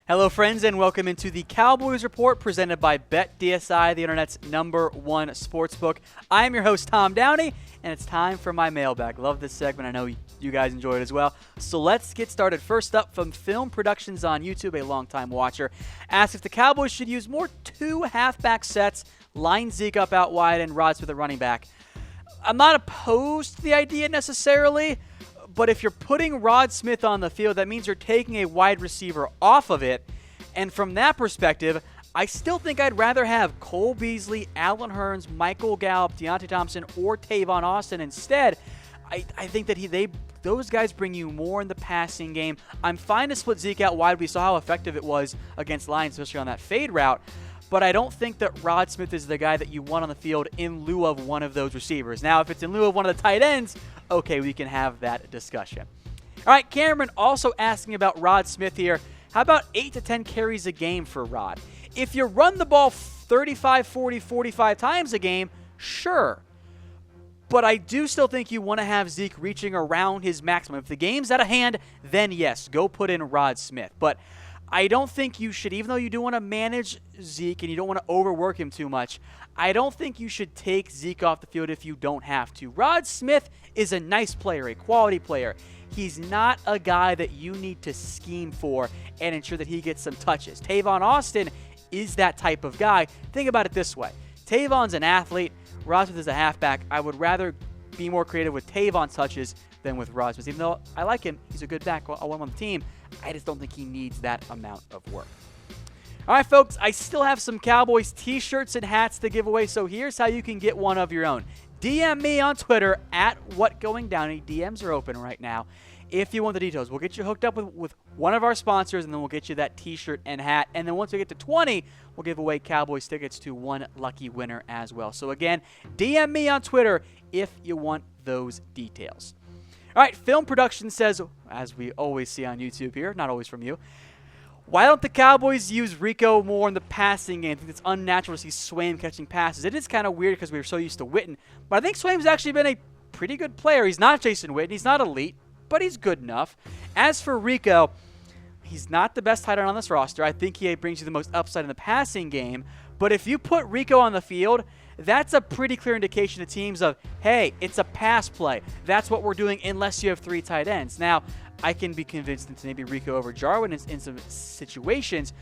Hello, friends, and welcome into the Cowboys Report presented by BetDSI, the internet's #1 sportsbook. I am your host, Tom Downey, and it's time for my mailbag. Love this segment. I know you guys enjoy it as well. So let's get started. First up, from Film Productions on YouTube, a longtime watcher asks if the Cowboys should use more 2 halfback sets, line Zeke up out wide, and Rod Smith at running back. I'm not opposed to the idea necessarily, but if you're putting Rod Smith on the field, that means you're taking a wide receiver off of it. And from that perspective, I still think I'd rather have Cole Beasley, Allen Hurns, Michael Gallup, Deontay Thompson, or Tavon Austin instead. I think that those guys bring you more in the passing game. I'm fine to split Zeke out wide. We saw how effective it was against Lions, especially on that fade route. But I don't think that Rod Smith is the guy that you want on the field in lieu of one of those receivers. Now, if it's in lieu of one of the tight ends, okay, we can have that discussion. All right, Cameron also asking about Rod Smith here. How about 8 to 10 carries a game for Rod? If you run the ball 35, 40, 45 times a game, sure. But I do still think you want to have Zeke reaching around his maximum. If the game's out of hand, then yes, go put in Rod Smith. But I don't think you should, even though you do want to manage Zeke and you don't want to overwork him too much, I don't think you should take Zeke off the field if you don't have to. Rod Smith is a nice player, a quality player. He's not a guy that you need to scheme for and ensure that he gets some touches. Tavon Austin is that type of guy. Think about it this way. Tavon's an athlete. Rod Smith is a halfback. I would rather be more creative with Tavon's touches than with Rod Smith. Even though I like him, he's a good back. I want him on the team. I just don't think he needs that amount of work. All right, folks, I still have some Cowboys t-shirts and hats to give away, so here's how you can get one of your own. DM me on Twitter at WhatGoingDowney. DMs are open right now. If you want the details, we'll get you hooked up with one of our sponsors, and then we'll get you that t-shirt and hat. And then once we get to 20, we'll give away Cowboys tickets to one lucky winner as well. So again, DM me on Twitter if you want those details. All right, Film Production says, as we always see on YouTube here, not always from you, why don't the Cowboys use Rico more in the passing game? I think it's unnatural to see Swaim catching passes. It is kind of weird because we were so used to Witten, but I think Swaim's actually been a pretty good player. He's not Jason Witten. He's not elite, but he's good enough. As for Rico, he's not the best tight end on this roster. I think he brings you the most upside in the passing game, but if you put Rico on the field, that's a pretty clear indication to teams of, hey, it's a pass play. That's what we're doing unless you have 3 tight ends. Now, I can be convinced into maybe Rico over Jarwin in some situations,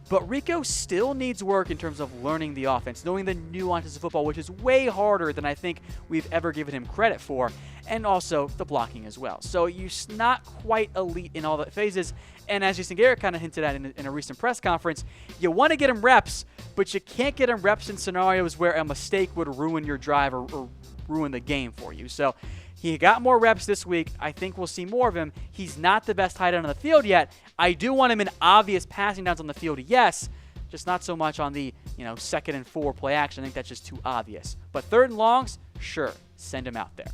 but Rico still needs work in terms of learning the offense, knowing the nuances of football, which is way harder than I think we've ever given him credit for, and also the blocking as well. So you're not quite elite in all the phases, and as Jason Garrett kind of hinted at in a recent press conference, you want to get him reps, but you can't get him reps in scenarios where a mistake would ruin your drive or ruin the game for you. So he got more reps this week. I think we'll see more of him. He's not the best tight end on the field yet. I do want him in obvious passing downs on the field, yes, just not so much on the 2nd and 4 play action. I think that's just too obvious. But 3rd and longs, sure, send him out there.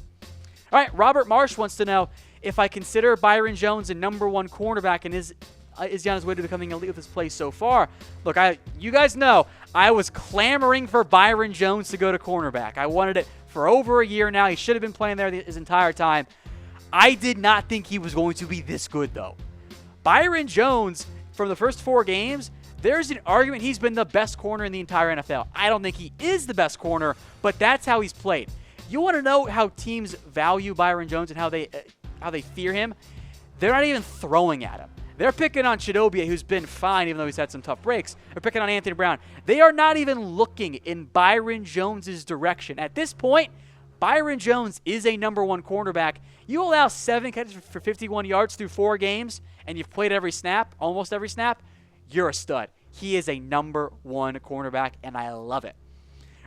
All right, Robert Marsh wants to know if I consider Byron Jones a #1 cornerback and is he on his way to becoming elite with his play so far. Look, you guys know I was clamoring for Byron Jones to go to cornerback. I wanted it for over a year now. He should have been playing there his entire time. I did not think he was going to be this good, though. Byron Jones, from the first 4 games, there's an argument he's been the best corner in the entire NFL. I don't think he is the best corner, but that's how he's played. You want to know how teams value Byron Jones and how they fear him? They're not even throwing at him. They're picking on Chidobia, who's been fine, even though he's had some tough breaks. They're picking on Anthony Brown. They are not even looking in Byron Jones' direction. At this point, Byron Jones is a #1 cornerback. You allow 7 catches for 51 yards through 4 games, and you've played every snap, almost every snap, you're a stud. He is a #1 cornerback, and I love it.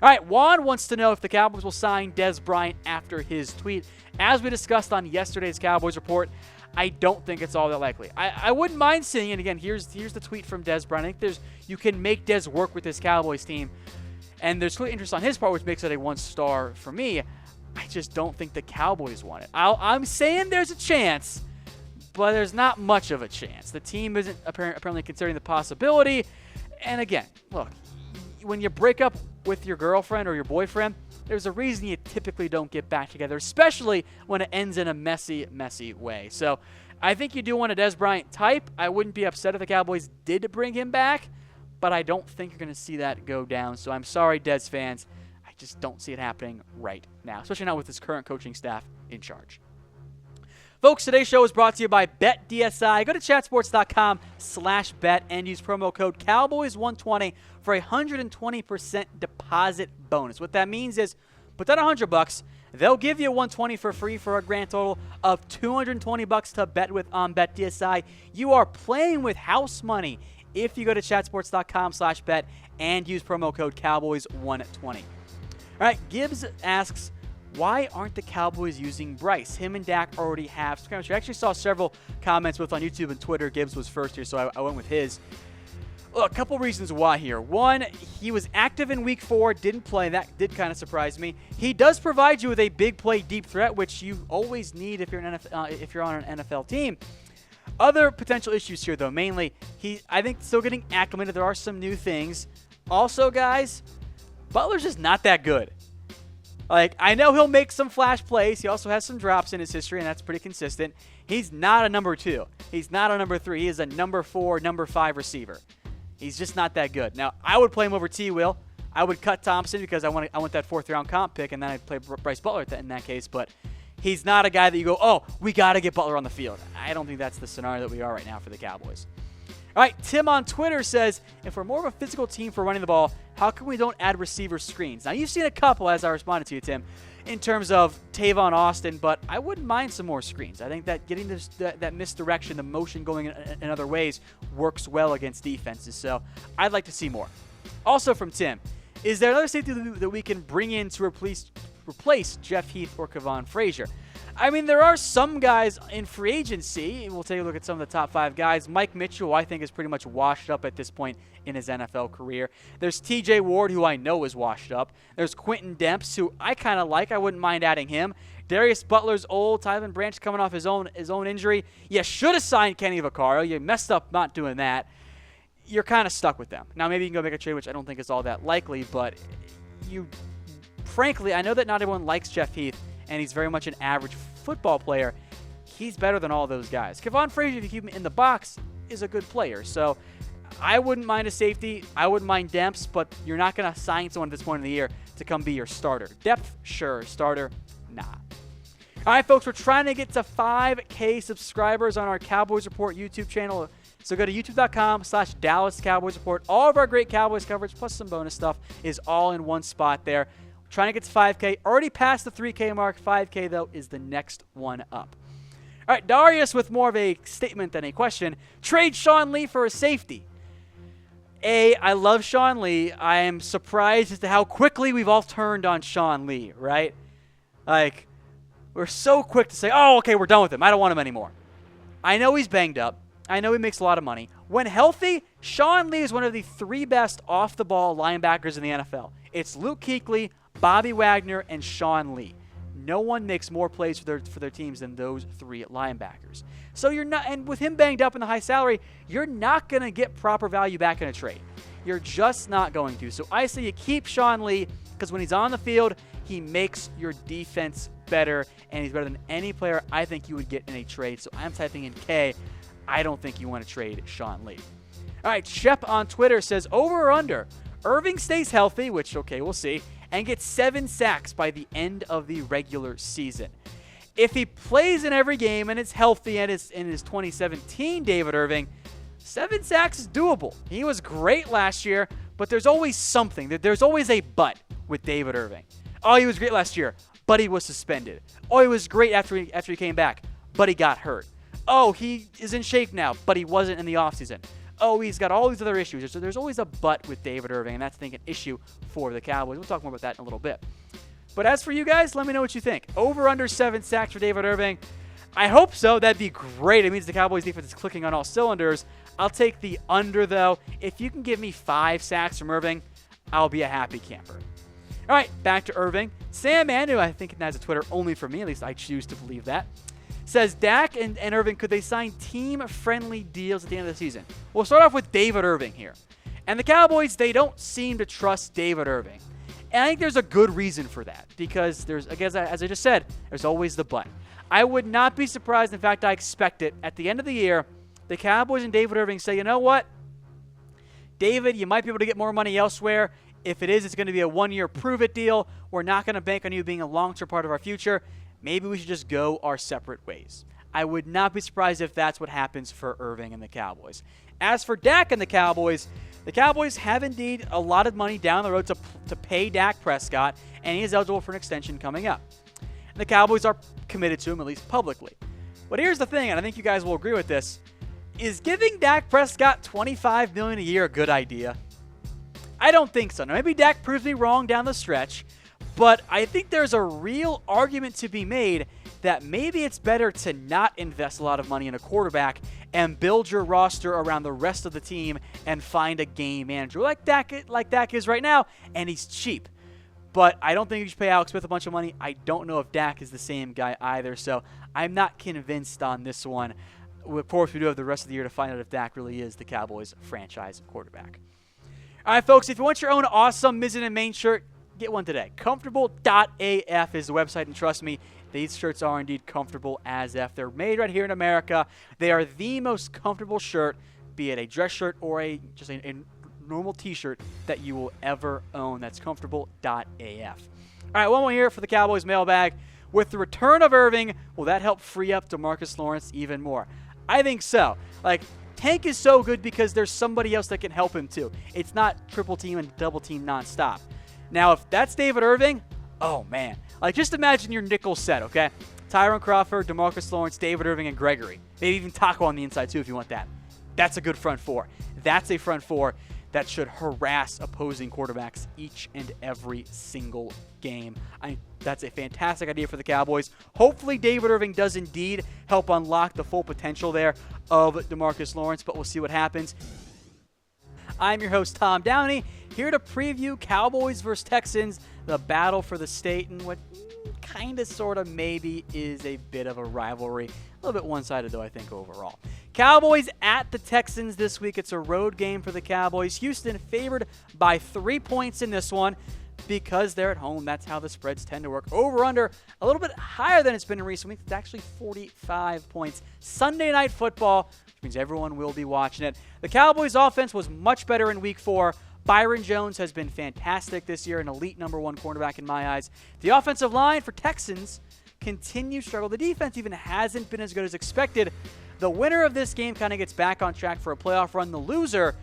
All right, Juan wants to know if the Cowboys will sign Dez Bryant after his tweet. As we discussed on yesterday's Cowboys Report, I don't think it's all that likely. I wouldn't mind seeing it. Again, here's the tweet from Dez Bryant. I think you can make Dez work with this Cowboys team, and there's clear interest on his part, which makes it a 1-star for me. I just don't think the Cowboys want it. I'm saying there's a chance, but there's not much of a chance. The team isn't apparently considering the possibility. And again, look, when you break up with your girlfriend or your boyfriend, there's a reason you typically don't get back together, especially when it ends in a messy, messy way. So I think you do want a Dez Bryant type. I wouldn't be upset if the Cowboys did bring him back, but I don't think you're going to see that go down. So I'm sorry, Dez fans. I just don't see it happening right now, especially not with this current coaching staff in charge. Folks, today's show is brought to you by BetDSI. Go to chatsports.com/bet and use promo code Cowboys120 for a 120% deposit bonus. What that means is put down $100. They'll give you $120 for free for a grand total of $220 to bet with on BetDSI. You are playing with house money if you go to chatsports.com/bet and use promo code Cowboys120. All right, Gibbs asks, why aren't the Cowboys using Bryce? Him and Dak already have chemistry. I actually saw several comments both on YouTube and Twitter. Gibbs was first here, so I went with his. Look, a couple reasons why here. One, he was active in Week 4, didn't play. That did kind of surprise me. He does provide you with a big play, deep threat, which you always need if you're on an NFL team. Other potential issues here, though, mainly, I think still getting acclimated. There are some new things. Also, guys, Butler's just not that good. Like, I know he'll make some flash plays. He also has some drops in his history, and that's pretty consistent. He's not a number 2. He's not a number 3. He is a number 4, number 5 receiver. He's just not that good. Now, I would play him over T. Will. I would cut Thompson because I want that 4th-round comp pick, and then I'd play Bryce Butler in that case. But he's not a guy that you go, oh, we got to get Butler on the field. I don't think that's the scenario that we are right now for the Cowboys. All right, Tim on Twitter says, if we're more of a physical team for running the ball, how come we don't add receiver screens? Now, you've seen a couple, as I responded to you, Tim, in terms of Tavon Austin, but I wouldn't mind some more screens. I think that getting that misdirection, the motion going in other ways, works well against defenses. So I'd like to see more. Also from Tim, is there another safety that we can bring in to replace Jeff Heath or Kevon Frazier? I mean, there are some guys in free agency. We'll take a look at some of the top 5 guys. Mike Mitchell, I think, is pretty much washed up at this point in his NFL career. There's TJ Ward, who I know is washed up. There's Quentin Demps, who I kind of like. I wouldn't mind adding him. Darius Butler's old. Tylen Branch coming off his own injury. You should have signed Kenny Vaccaro. You messed up not doing that. You're kind of stuck with them. Now, maybe you can go make a trade, which I don't think is all that likely, but frankly, I know that not everyone likes Jeff Heath, and he's very much an average football player. He's better than all those guys. Kevon Frazier, if you keep him in the box, is a good player. So I wouldn't mind a safety. I wouldn't mind Demps, but you're not going to sign someone at this point in the year to come be your starter. Depth, sure. Starter, nah. All right, folks, we're trying to get to 5K subscribers on our Cowboys Report YouTube channel. So go to youtube.com/Dallas Cowboys Report. All of our great Cowboys coverage, plus some bonus stuff, is all in one spot there. Trying to get to 5K. Already past the 3K mark. 5K, though, is the next one up. All right, Darius with more of a statement than a question. Trade Sean Lee for a safety. I love Sean Lee. I am surprised as to how quickly we've all turned on Sean Lee, right? Like, we're so quick to say, oh, okay, we're done with him. I don't want him anymore. I know he's banged up. I know he makes a lot of money. When healthy, Sean Lee is one of the 3 best off-the-ball linebackers in the NFL. It's Luke Kuechly, Bobby Wagner, and Sean Lee. No one makes more plays for their teams than those 3 linebackers. So you're not, and with him banged up in the high salary, you're not going to get proper value back in a trade. You're just not going to. So I say you keep Sean Lee because when he's on the field, he makes your defense better, and he's better than any player I think you would get in a trade. So I'm typing in K. I don't think you want to trade Sean Lee. All right, Shep on Twitter says, over or under, Irving stays healthy, which, okay, we'll see, and gets 7 sacks by the end of the regular season. If he plays in every game and is healthy and is in his 2017 David Irving, 7 sacks is doable. He was great last year, but there's always something. There's always a but with David Irving. Oh, he was great last year, but he was suspended. Oh, he was great after he came back, but he got hurt. Oh, he is in shape now, but he wasn't in the offseason. Oh, he's got all these other issues. So there's always a but with David Irving, and that's, I think, an issue for the Cowboys. We'll talk more about that in a little bit. But as for you guys, let me know what you think. Over under 7 sacks for David Irving. I hope so. That'd be great. It means the Cowboys defense is clicking on all cylinders. I'll take the under, though. If you can give me 5 sacks from Irving, I'll be a happy camper. All right, back to Irving. Sam Anu, I think has a Twitter only for me. At least I choose to believe that. Says, Dak and Irving, could they sign team-friendly deals at the end of the season? We'll start off with David Irving here. And the Cowboys, they don't seem to trust David Irving. And I think there's a good reason for that. Because there's, again, as I just said, there's always the but. I would not be surprised. In fact, I expect it. At the end of the year, the Cowboys and David Irving say, you know what? David, you might be able to get more money elsewhere. If it is, it's going to be a one-year prove-it deal. We're not going to bank on you being a long-term part of our future. Maybe we should just go our separate ways. I would not be surprised if that's what happens for Irving and the Cowboys. As for Dak and the Cowboys have indeed a lot of money down the road to pay Dak Prescott, and he is eligible for an extension coming up. And the Cowboys are committed to him, at least publicly. But here's the thing, and I think you guys will agree with this. Is giving Dak Prescott $25 million a year a good idea? I don't think so. Now, maybe Dak proves me wrong down the stretch, but I think there's a real argument to be made that maybe it's better to not invest a lot of money in a quarterback and build your roster around the rest of the team and find a game manager like Dak is right now, and he's cheap. But I don't think you should pay Alex Smith a bunch of money. I don't know if Dak is the same guy either, so I'm not convinced on this one. Of course, we do have the rest of the year to find out if Dak really is the Cowboys franchise quarterback. All right, folks, if you want your own awesome Mizzen and Main shirt, get one today. Comfortable.af is the website, and trust me, these shirts are indeed comfortable as F. They're made right here in America. They are the most comfortable shirt, be it a dress shirt or just a normal T-shirt that you will ever own. That's comfortable.af. All right, one more here for the Cowboys mailbag. With the return of Irving, will that help free up DeMarcus Lawrence even more? I think so. Tank is so good because there's somebody else that can help him too. It's not triple team and double team nonstop. Now, if that's David Irving, oh man. Just imagine your nickel set, okay? Tyron Crawford, DeMarcus Lawrence, David Irving, and Gregory. Maybe even Taco on the inside too if you want that. That's a good front four. That's a front four that should harass opposing quarterbacks each and every single game. That's a fantastic idea for the Cowboys. Hopefully David Irving does indeed help unlock the full potential there of DeMarcus Lawrence, but we'll see what happens. I'm your host, Tom Downey, here to preview Cowboys versus Texans, the battle for the state, and what kind of, sort of, maybe is a bit of a rivalry. A little bit one-sided, though, I think, overall. Cowboys at the Texans this week. It's a road game for the Cowboys. Houston favored by 3 points in this one because they're at home. That's how the spreads tend to work. Over-under a little bit higher than it's been in recent weeks. It's actually 45 points. Sunday Night Football, which means everyone will be watching it. The Cowboys' offense was much better in Week 4. Byron Jones has been fantastic this year, an elite number one cornerback in my eyes. The offensive line for Texans continues to struggle. The defense even hasn't been as good as expected. The winner of this game kind of gets back on track for a playoff run. The loser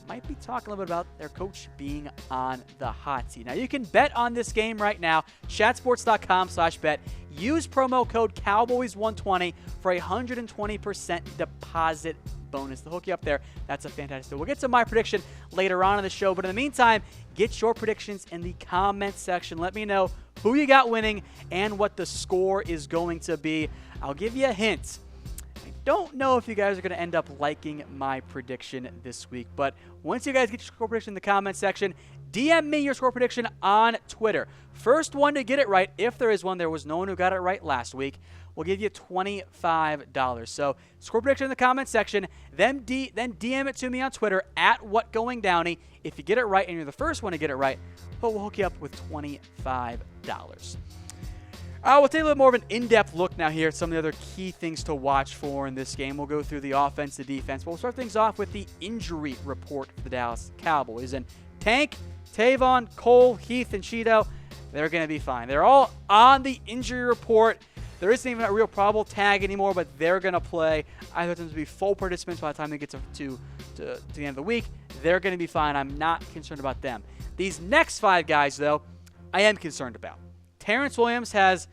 might be talking a little bit about their coach being on the hot seat. Now, you can bet on this game right now. Chatsports.com/bet. Use promo code Cowboys120 for a 120% deposit bonus to hook you up there. That's a fantastic deal. We'll get to my prediction later on in the show, but in the meantime, get your predictions in the comments section. Let me know who you got winning and what the score is going to be. I'll give you a hint. I don't know if you guys are going to end up liking my prediction this week, but once you guys get your score prediction in the comments section, DM me your score prediction on Twitter. First one to get it right, if there is one. There was no one who got it right last week. We'll give you $25. So score prediction in the comments section, then DM it to me on Twitter at WhatGoingDowney. If you get it right and you're the first one to get it right, we'll hook you up with $25. We'll take a little more of an in-depth look now here at some of the other key things to watch for in this game. We'll go through the offense, the defense, but we'll start things off with the injury report for the Dallas Cowboys. And Tank, Tavon, Cole, Heath, and Cheeto, they're going to be fine. They're all on the injury report. There isn't even a real probable tag anymore, but they're going to play. I thought them to be full participants by the time they get to the end of the week. They're going to be fine. I'm not concerned about them. These next 5 guys, though, I am concerned about. Terrence Williams has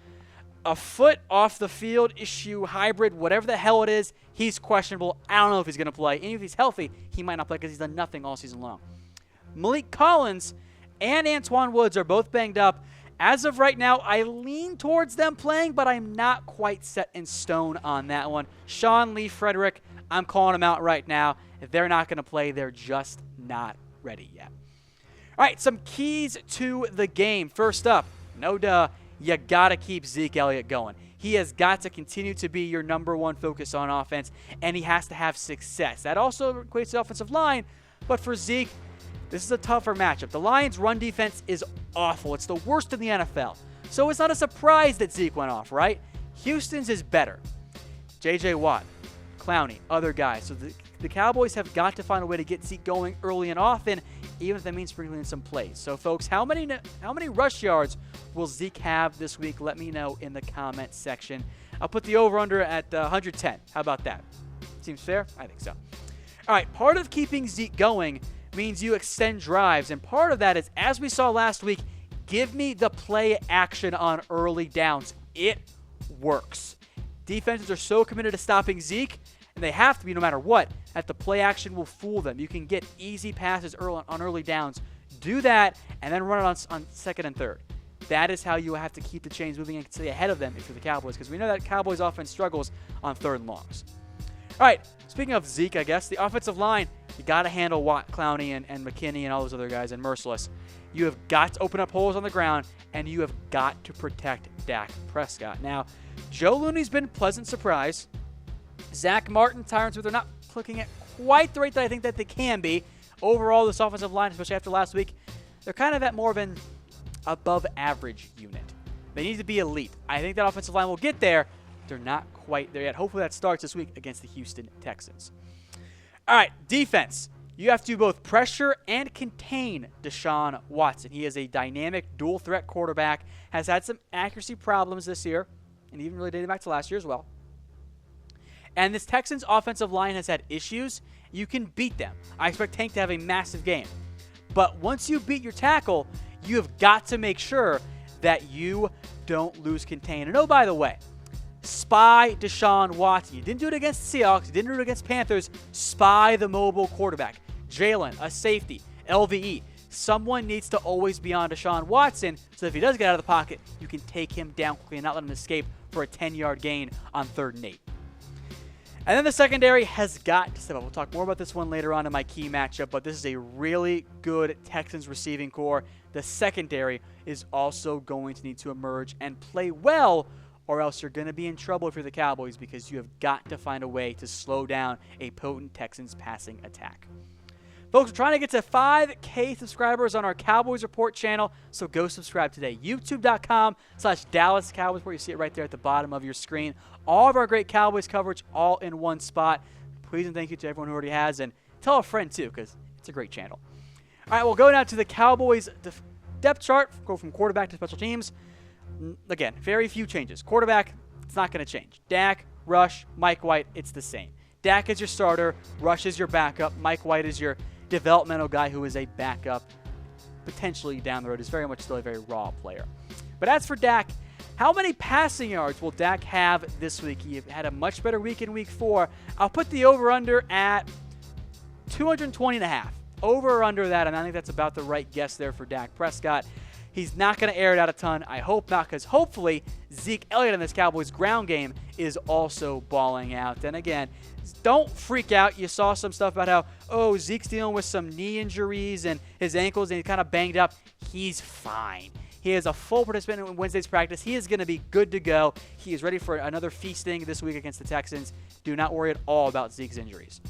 a foot off the field issue, hybrid, whatever the hell it is. He's questionable. I don't know if he's going to play. And if he's healthy, he might not play because he's done nothing all season long. Malik Collins and Antwaun Woods are both banged up. As of right now, I lean towards them playing, but I'm not quite set in stone on that one. Sean Lee Frederick, I'm calling them out right now. If they're not going to play, they're just not ready yet. All right, some keys to the game. First up, no duh, you got to keep Zeke Elliott going. He has got to continue to be your number one focus on offense, and he has to have success. That also equates to the offensive line, but for Zeke, this is a tougher matchup. The Lions' run defense is awful. It's the worst in the NFL. So it's not a surprise that Zeke went off, right? Houston's is better. J.J. Watt, Clowney, other guys. So the Cowboys have got to find a way to get Zeke going early and often, even if that means sprinkling in some plays. So, folks, how many rush yards will Zeke have this week? Let me know in the comment section. I'll put the over-under at 110. How about that? Seems fair? I think so. All right, part of keeping Zeke going means you extend drives, and part of that is, as we saw last week, give me the play action on early downs. It works. Defenses are so committed to stopping Zeke, and they have to be no matter what, that the play action will fool them. You can get easy passes on early downs. Do that, and then run it on second and third. That is how you have to keep the chains moving and stay ahead of them if you're the Cowboys, because we know that Cowboys offense struggles on third and longs. All right, speaking of Zeke, I guess, the offensive line, you got to handle Watt, Clowney, and McKinney and all those other guys, and Merciless. You have got to open up holes on the ground, and you have got to protect Dak Prescott. Now, Joe Looney's been a pleasant surprise. Zach Martin, Tyron Smith, they're not clicking at quite the rate that I think that they can be. Overall, this offensive line, especially after last week, they're kind of at more of an above-average unit. They need to be elite. I think that offensive line will get there. They're not quite there yet. Hopefully that starts this week against the Houston Texans. All right, defense. You have to both pressure and contain Deshaun Watson. He is a dynamic dual-threat quarterback, has had some accuracy problems this year, and even really dating back to last year as well. And this Texans offensive line has had issues. You can beat them. I expect Tank to have a massive game. But once you beat your tackle, you have got to make sure that you don't lose contain. And oh, by the way, spy Deshaun Watson. You didn't do it against the Seahawks. You didn't do it against Panthers. Spy the mobile quarterback. Jalen, a safety, LVE. Someone needs to always be on Deshaun Watson, so if he does get out of the pocket, you can take him down quickly and not let him escape for a 10-yard gain on 3rd and 8. And then the secondary has got to step up. We'll talk more about this one later on in my key matchup, but this is a really good Texans receiving core. The secondary is also going to need to emerge and play well, or else you're going to be in trouble if you're the Cowboys, because you have got to find a way to slow down a potent Texans passing attack. Folks, we're trying to get to 5K subscribers on our Cowboys Report channel, so go subscribe today. YouTube.com/Dallas Cowboys Report. You see it right there at the bottom of your screen. All of our great Cowboys coverage all in one spot. Please and thank you to everyone who already has, and tell a friend too, because it's a great channel. All right, we'll go now to the Cowboys depth chart. Go from quarterback to special teams. Again, very few changes. Quarterback, it's not going to change. Dak, Rush, Mike White, it's the same. Dak is your starter. Rush is your backup. Mike White is your developmental guy who is a backup, potentially down the road. Is very much still a very raw player. But as for Dak, how many passing yards will Dak have this week? He had a much better week in week 4. I'll put the over-under at 220.5. Over or under that, and I think that's about the right guess there for Dak Prescott. He's not going to air it out a ton. I hope not, because hopefully Zeke Elliott in this Cowboys ground game is also balling out. And again, don't freak out. You saw some stuff about how, Zeke's dealing with some knee injuries and his ankles, and he's kind of banged up. He's fine. He is a full participant in Wednesday's practice. He is going to be good to go. He is ready for another feasting this week against the Texans. Do not worry at all about Zeke's injuries.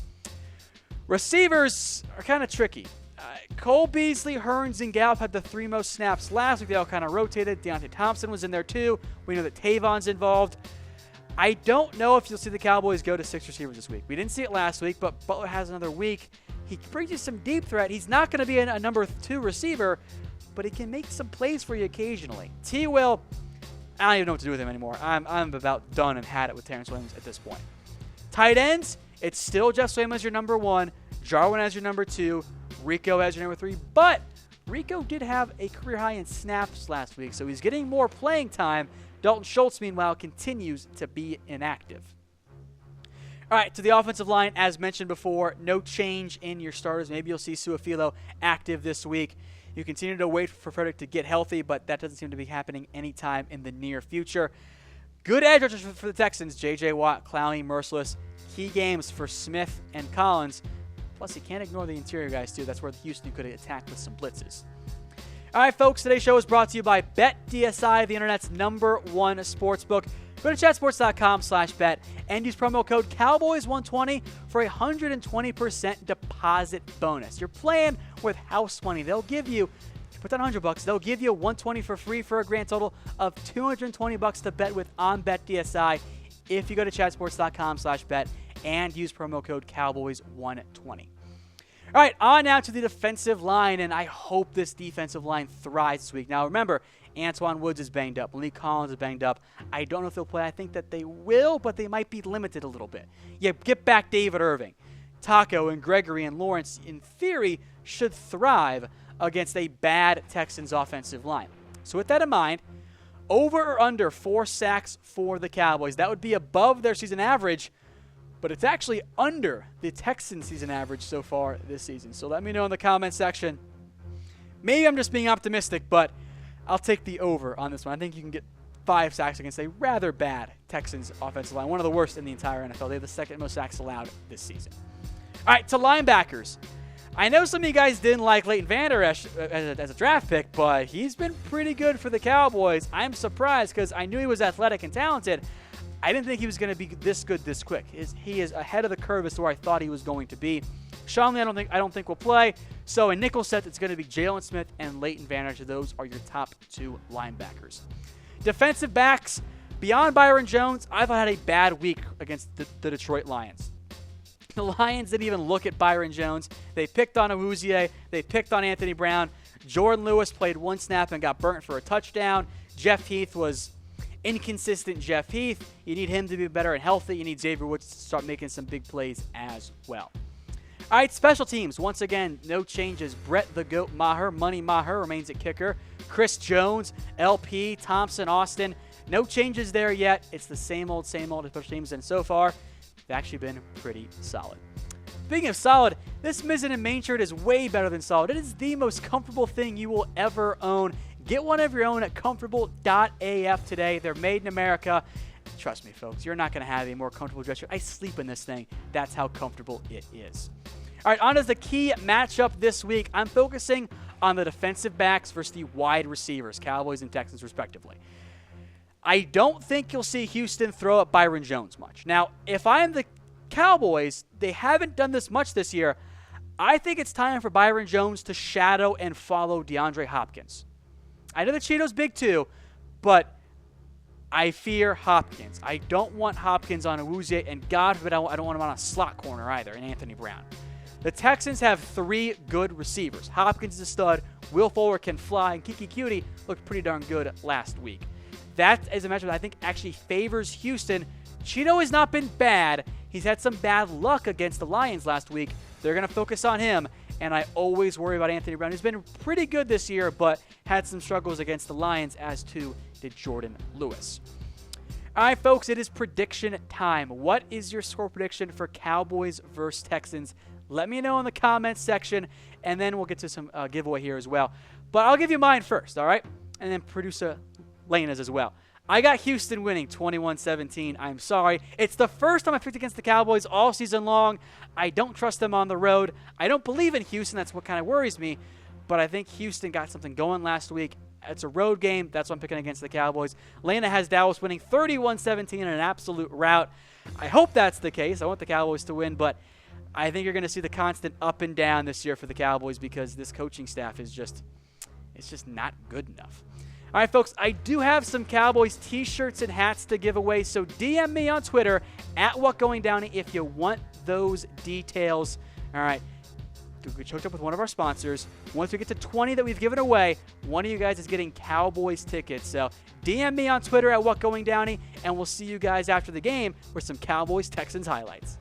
Receivers are kind of tricky. Cole Beasley, Hearns, and Gallup had the 3 most snaps last week. They all kind of rotated. Deontay Thompson was in there too. We know that Tavon's involved. I don't know if you'll see the Cowboys go to 6 receivers this week. We didn't see it last week, but Butler has another week. He brings you some deep threat. He's not going to be a number 2 receiver, but he can make some plays for you occasionally. T. Will, I don't even know what to do with him anymore. I'm about done and had it with Terrence Williams at this point. Tight ends, it's still Jeff Swaim as your number 1, Jarwin as your number 2, Rico as your number 3, but Rico did have a career high in snaps last week, so he's getting more playing time. Dalton Schultz, meanwhile, continues to be inactive. All right, to the offensive line, as mentioned before, no change in your starters. Maybe you'll see Su'a-Filo active this week. You continue to wait for Frederick to get healthy, but that doesn't seem to be happening anytime in the near future. Good edge rushers for the Texans, J.J. Watt, Clowney, Merciless. Key games for Smith and Collins. Plus, you can't ignore the interior guys, too. That's where Houston could attack with some blitzes. All right, folks, today's show is brought to you by BetDSI, the internet's #1 sportsbook. Go to chatsports.com/bet and use promo code Cowboys120 for a 120% deposit bonus. You're playing with house money. They'll give you you put down $100, they'll give you $120 for free for a grand total of $220 to bet with on BetDSI if you go to chatsports.com/bet and use promo code Cowboys120. All right, on now to the defensive line, and I hope this defensive line thrives this week. Now, remember, Antwaun Woods is banged up. Malik Collins is banged up. I don't know if they'll play. I think that they will, but they might be limited a little bit. You get back David Irving. Taco and Gregory and Lawrence, in theory, should thrive against a bad Texans offensive line. So with that in mind, over or under 4 sacks for the Cowboys. That would be above their season average, but it's actually under the Texans season average so far this season. So let me know in the comment section. Maybe I'm just being optimistic, but I'll take the over on this one. I think you can get 5 sacks against a rather bad Texans offensive line, one of the worst in the entire NFL. They have the second most sacks allowed this season. All right, to linebackers. I know some of you guys didn't like Leighton Vander Esch as a draft pick, but he's been pretty good for the Cowboys. I'm surprised because I knew he was athletic and talented. I didn't think he was going to be this good this quick. He is ahead of the curve as to where I thought he was going to be. Sean Lee, I don't think will play. So in nickel set, it's going to be Jalen Smith and Leighton Vander Esch. Those are your top 2 linebackers. Defensive backs, beyond Byron Jones, I thought had a bad week against the Detroit Lions. The Lions didn't even look at Byron Jones. They picked on Awuzie. They picked on Anthony Brown. Jordan Lewis played 1 snap and got burnt for a touchdown. Jeff Heath was inconsistent Jeff Heath. You need him to be better and healthy. You need Xavier Woods to start making some big plays as well. All right, special teams. Once again, no changes. Brett the Goat Maher, Money Maher remains at kicker. Chris Jones, LP, Thompson, Austin. No changes there yet. It's the same old special teams, and so far, they've actually been pretty solid. Speaking of solid, this Mizzen and Main shirt is way better than solid. It is the most comfortable thing you will ever own. Get one of your own at comfortable.af today. They're made in America. Trust me, folks, you're not going to have a more comfortable dress shirt. I sleep in this thing. That's how comfortable it is. All right, on to the key matchup this week. I'm focusing on the defensive backs versus the wide receivers, Cowboys and Texans respectively. I don't think you'll see Houston throw up Byron Jones much. Now, if I'm the Cowboys, they haven't done this much this year. I think it's time for Byron Jones to shadow and follow DeAndre Hopkins. I know the Cheeto's big too, but I fear Hopkins. I don't want Hopkins on Awuzie, and God forbid I don't want him on a slot corner either, in Anthony Brown. The Texans have 3 good receivers. Hopkins is a stud. Will Fuller can fly, and Kiki Cutie looked pretty darn good last week. That is a matchup that I think actually favors Houston. Cheeto has not been bad. He's had some bad luck against the Lions last week. They're going to focus on him, and I always worry about Anthony Brown. He's been pretty good this year, but had some struggles against the Lions, as too did Jordan Lewis. All right, folks, it is prediction time. What is your score prediction for Cowboys versus Texans? Let me know in the comments section, and then we'll get to some giveaway here as well. But I'll give you mine first, all right? And then producer Lena's as well. I got Houston winning 21-17. I'm sorry. It's the first time I picked against the Cowboys all season long. I don't trust them on the road. I don't believe in Houston. That's what kind of worries me. But I think Houston got something going last week. It's a road game. That's what I'm picking against the Cowboys. Lena has Dallas winning 31-17 in an absolute rout. I hope that's the case. I want the Cowboys to win, but I think you're going to see the constant up and down this year for the Cowboys because this coaching staff is just not good enough. All right, folks, I do have some Cowboys t-shirts and hats to give away, so DM me on Twitter at WhatGoingDowney if you want those details. All right, we hooked up with one of our sponsors. Once we get to 20 that we've given away, one of you guys is getting Cowboys tickets. So DM me on Twitter at WhatGoingDowney, and we'll see you guys after the game with some Cowboys-Texans highlights.